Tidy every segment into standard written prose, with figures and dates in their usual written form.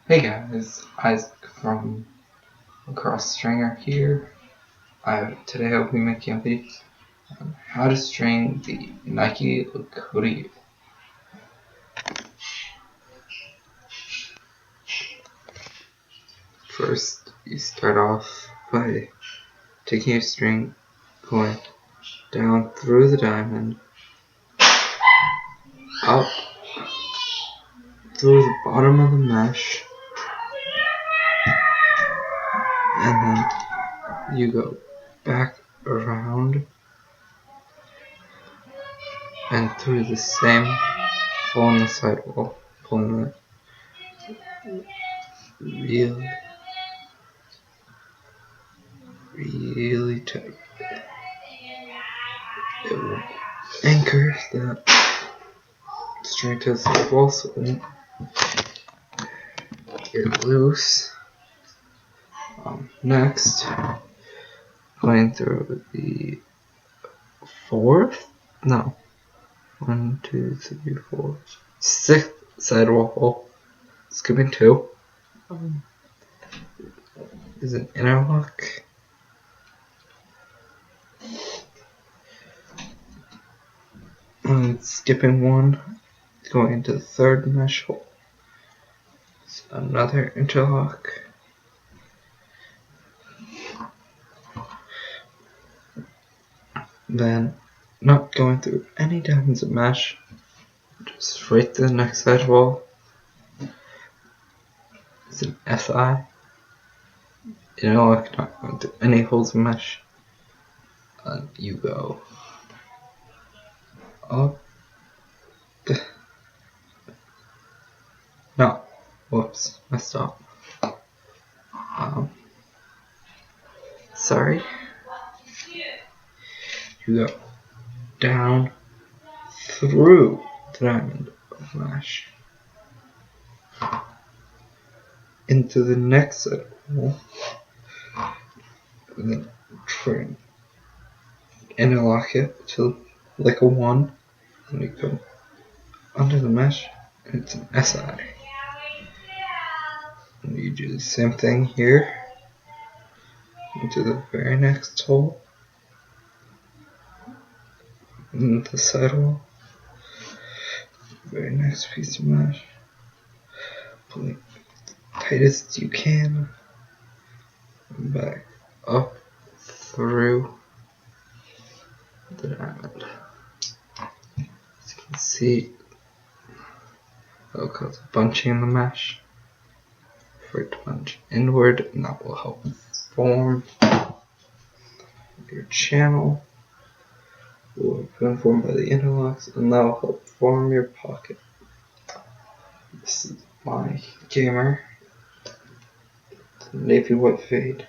Hey guys, Isaac from Lacrosse Stringer here. Today I'll be making a video on how to string the Nike Lakota U. First, you start off by taking your string, going down through the diamond, up through the bottom of the mesh, and then you go back around and through the same hole in the sidewall, pulling it really tight. It will anchor that string to the sidewall so it won't get loose. Next, going through the sixth sidewall hole, skipping two, is an interlock. Skipping one, going into the third mesh hole. It's another interlock. Then, not going through any diamonds of mesh, just right to the next sidewall. It's an SI. Interlock, not going through any holes of mesh. You go up. No, whoops, messed up. Sorry. You go down through the diamond of mesh into the next set of hole, and then try and interlock it to like a 1, and you go under the mesh, and it's an SI. And you do the same thing here into the very next hole, and the sidewall, very next piece of mesh, pull it tight as you can, and back up through the diamond. As you can see, that'll cause a bunching in the mesh for it to bunch inward, and that will help form your channel. Will be formed by the interlocks, and that will help form your pocket. This is my gamer, navy white fade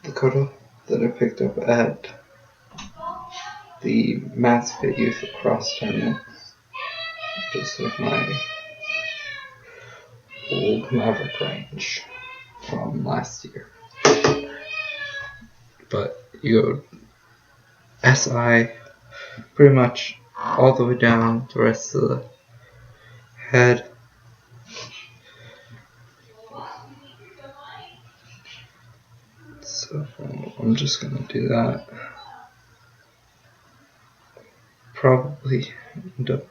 Lakota that I picked up at the Mass Fit Youth Lacrosse tournament, just like my old Maverick range from last year. But you go SI pretty much all the way down the rest of the head. So I'm just gonna do that. Probably end up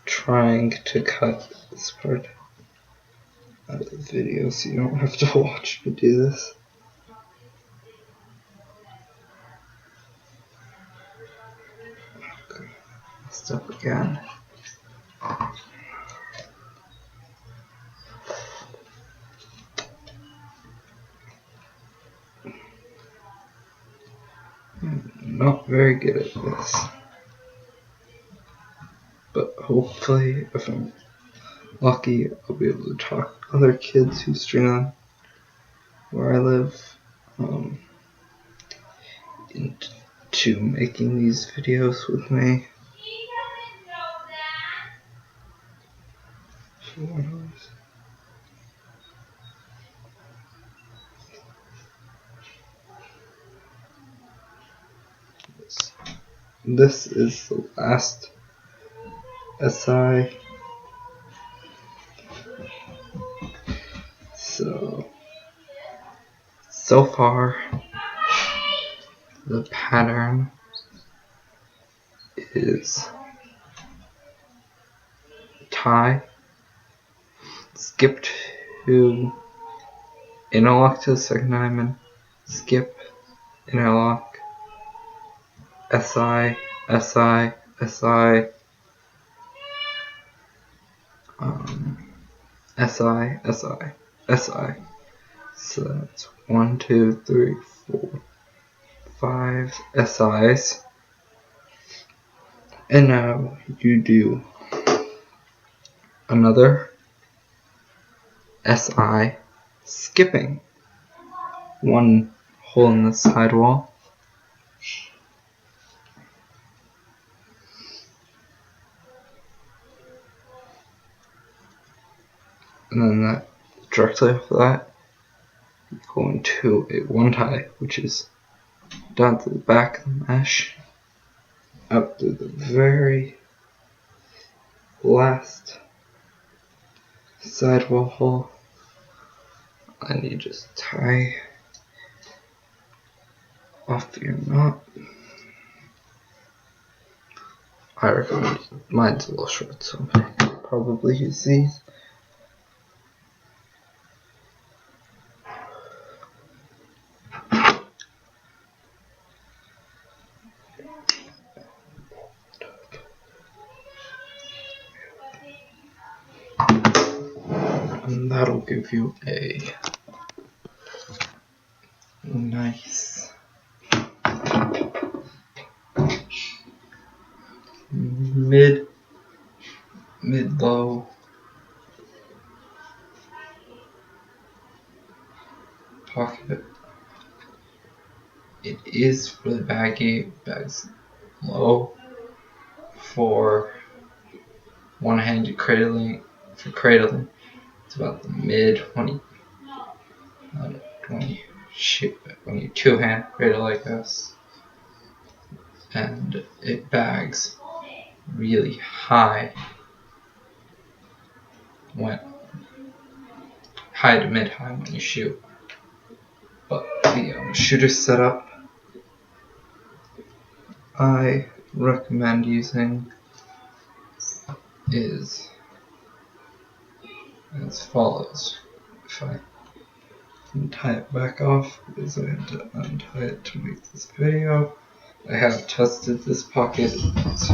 trying to cut this part out of the video so you don't have to watch me do this. Okay, messed up again. I'm not very good at this, but hopefully if I'm lucky I'll be able to talk to other kids who string on where I live into making these videos with me. This is the last SI So far, the pattern is tie, skip to interlock to the second diamond, skip, interlock, SI, SI, SI, SI, SI, SI. So that's 1, 2, 3, 4, 5 SIs. And now you do another SI, skipping one hole in the sidewall, and then that directly after that you go into a one tie, which is down to the back of the mesh, up to the very last sidewall hole, and you just tie off your knot. I recommend mine's a little short, so I could probably use these. And that'll give you a nice mid-low pocket. It is really baggy, bags low for one-handed cradling. For cradling, it's about the mid when you two-hand cradle like this, and it bags really high high to mid-high when you shoot. But the shooter setup I recommend using is as follows. If I can tie it back off, because I had to untie it to make this video. I have tested this pocket. It's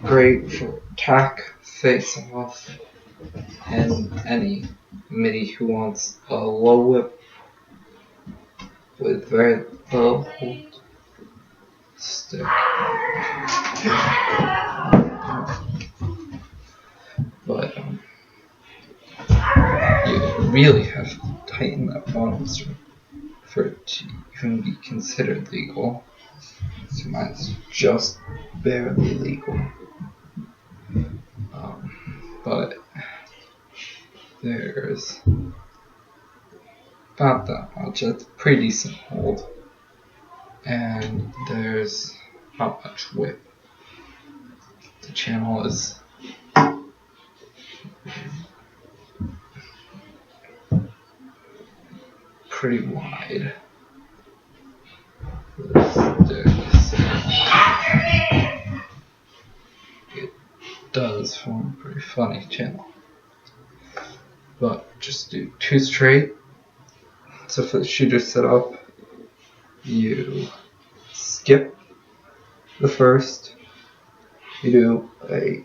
great for tack, face off, and any MIDI who wants a low whip with very low hold stick. But you really have to tighten that bottom string for it to even be considered legal. So mine's just barely legal. But there's about that much. That's a pretty decent hold. And there's not much whip. The channel is pretty wide. It does form a pretty funny channel. But just do 2 straight. So for the shooter setup, you skip the first, you do a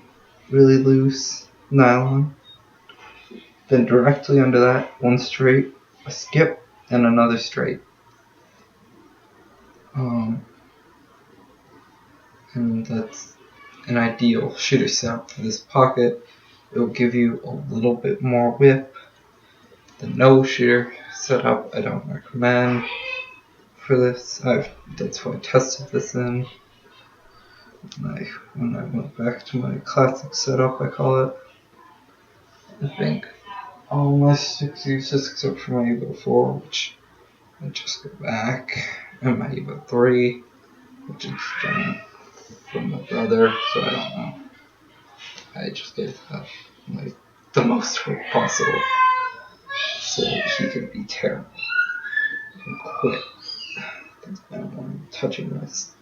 really loose nylon, then directly under that, 1 straight, a skip, and another straight. And that's an ideal shooter setup for this pocket. It will give you a little bit more whip. The no shooter setup I don't recommend for this. That's why I tested this in. When I went back to my classic setup, I call it. I think all my sticks use this except for my Evo 4, which I just got back, and my Evo 3, which is from my brother, so I don't know. I just gave that like the most work possible. so he could be terrible and quit. That's why I'm touching this.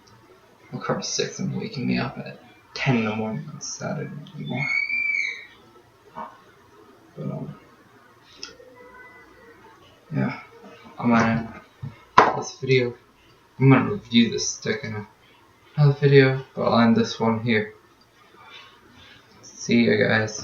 My car's 6 and waking me up at 10 in the morning on Saturday morning. But yeah, I'm gonna this video. I'm gonna review this stick in another video, but I'll end this one here. See ya, guys.